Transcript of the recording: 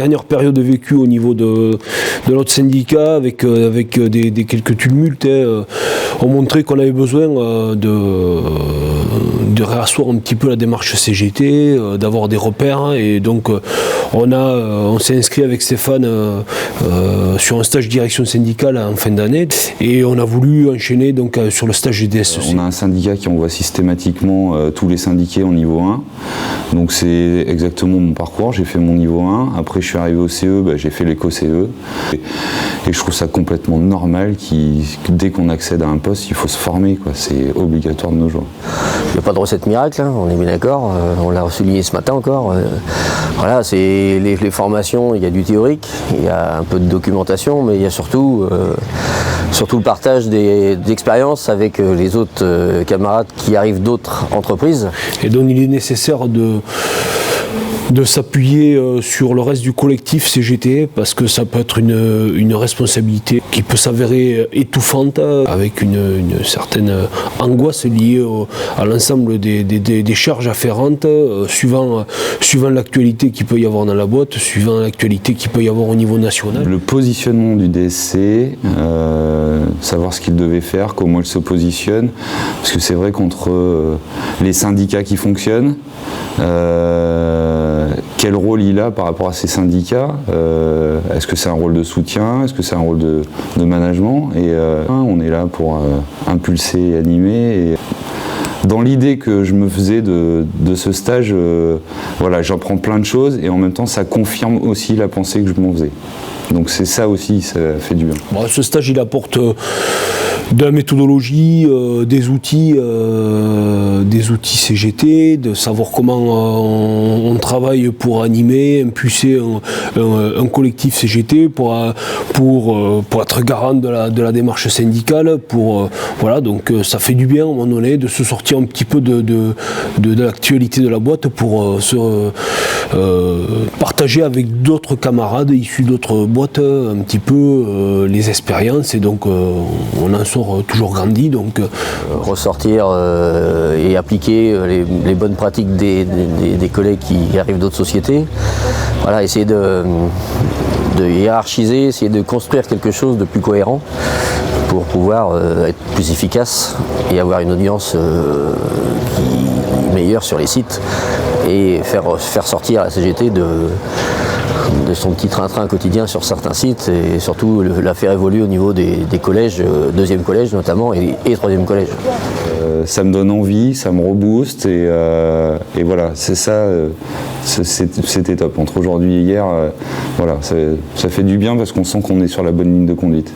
dernières périodes vécues au niveau de notre syndicat, avec quelques tumultes, ont montré qu'on avait besoin de réasseoir un petit peu la démarche CGT, d'avoir des repères, et donc on s'est inscrit avec Stéphane sur un stage direction syndicale en fin d'année, et on a voulu enchaîner donc sur le stage GDSEC. On a un syndicat qui envoie systématiquement tous les syndiqués en niveau 1, donc c'est exactement mon parcours. J'ai fait mon niveau 1, après je suis arrivé au CE, j'ai fait l'éco-CE, et je trouve ça complètement normal que dès qu'on accède à un poste, il faut se former, quoi. C'est obligatoire de nos jours. Il n'y a pas de recette miracle, hein, on est bien d'accord, on l'a souligné ce matin encore. Voilà, c'est les formations, il y a du théorique, il y a un peu de documentation, mais il y a surtout le partage d'expériences avec les autres camarades qui arrivent d'autres entreprises. Et donc il est nécessaire de s'appuyer sur le reste du collectif CGT, parce que ça peut être une responsabilité qui peut s'avérer étouffante, avec une certaine angoisse liée à l'ensemble des charges afférentes, suivant l'actualité qu'il peut y avoir dans la boîte, suivant l'actualité qu'il peut y avoir au niveau national. Le positionnement du DSC, savoir ce qu'il devait faire, comment il se positionne, parce que c'est vrai qu'entre les syndicats qui fonctionnent, quel rôle il a par rapport à ces syndicats, est-ce que c'est un rôle de soutien, est-ce que c'est un rôle de management, et on est là pour impulser et animer. Et dans l'idée que je me faisais de ce stage, voilà, j'en prends plein de choses, et en même temps ça confirme aussi la pensée que je m'en faisais. Donc c'est ça aussi, ça fait du bien. Bon, ce stage il apporte de la méthodologie, des outils CGT, de savoir comment on travaille pour animer, impulser un collectif CGT, pour être garant de la démarche syndicale, voilà, donc ça fait du bien à un moment donné de se sortir un petit peu de l'actualité de la boîte pour se partager avec d'autres camarades issus d'autres boîtes un petit peu les expériences, et donc on en sort toujours grandi. Donc ressortir et appliquer les bonnes pratiques des collègues qui arrivent d'autres sociétés. Voilà, essayer de hiérarchiser, essayer de construire quelque chose de plus cohérent pour pouvoir être plus efficace et avoir une audience meilleure sur les sites, et faire sortir la CGT de son petit train-train quotidien sur certains sites, et surtout la faire évoluer au niveau des collèges, deuxième collège notamment, et troisième collège. Ça me donne envie, ça me rebooste, et voilà, c'est ça, c'était top. Entre aujourd'hui et hier, voilà, ça fait du bien, parce qu'on sent qu'on est sur la bonne ligne de conduite.